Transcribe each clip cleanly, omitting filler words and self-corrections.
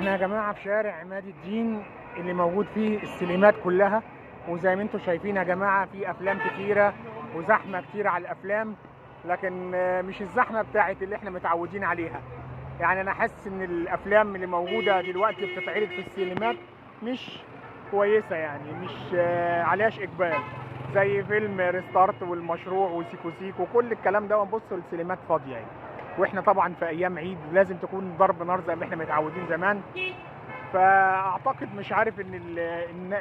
احنا يا جماعة في شارع عماد الدين اللي موجود فيه السينمات كلها، وزي ما انتم شايفين يا جماعة في افلام كتيرة وزحمة كتيرة على الافلام، لكن مش الزحمة بتاعت اللي احنا متعودين عليها. يعني انا حاسس ان الافلام اللي موجودة دلوقتي بتتعرض في السينمات مش كويسة، يعني مش عليهاش اقبال، زي فيلم ريستارت والمشروع وسيكو سيكو وكل الكلام ده. ونبص السينمات فاضية يعني، واحنا طبعا في ايام عيد لازم تكون ضرب نار زي ما احنا متعودين زمان. فاعتقد مش عارف ان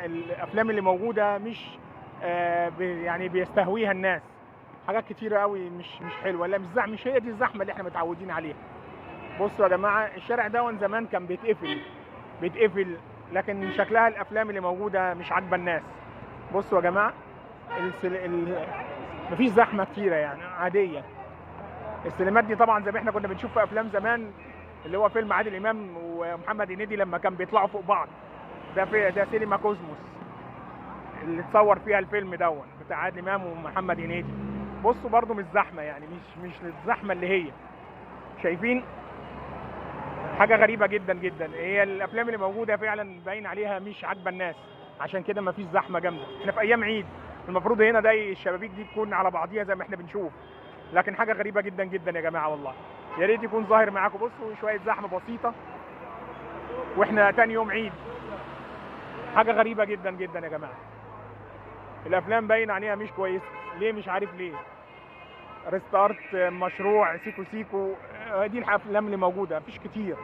الافلام اللي موجوده مش يعني بيستهويها الناس. حاجات كتيره قوي مش حلوه، لا مش هي دي الزحمه اللي احنا متعودين عليها. بصوا يا جماعه الشارع ده من زمان كان بيتقفل، لكن شكلها الافلام اللي موجوده مش عاجبه الناس. بصوا يا جماعه مفيش زحمه كتيره يعني عاديه. السينمات دي طبعا زي ما احنا كنا بنشوف في افلام زمان، اللي هو فيلم عادل امام ومحمد هنيدي لما كان بيطلعوا فوق بعض. ده سينما كوزموس اللي اتصور فيها الفيلم بتاع عادل امام ومحمد هنيدي. بصوا برضو مش زحمه، يعني مش الزحمه اللي هي شايفين. حاجه غريبه جدا جدا، هي الافلام اللي موجوده فعلا باين عليها مش عاجبه الناس، عشان كده مفيش زحمه جامده. احنا في ايام عيد، المفروض هنا ده الشبابيك دي تكون على بعضيها زي ما احنا بنشوف، لكن حاجه غريبه جدا جدا يا جماعه والله. يا ريت يكون ظاهر معاكم. بصوا شويه زحمه بسيطه واحنا تاني يوم عيد. حاجه غريبه جدا جدا يا جماعه. الافلام باين عليها مش كويسه، ليه مش عارف ليه. ريستارت، مشروع، سيكو سيكو، دي الافلام اللي موجوده مفيش كتير.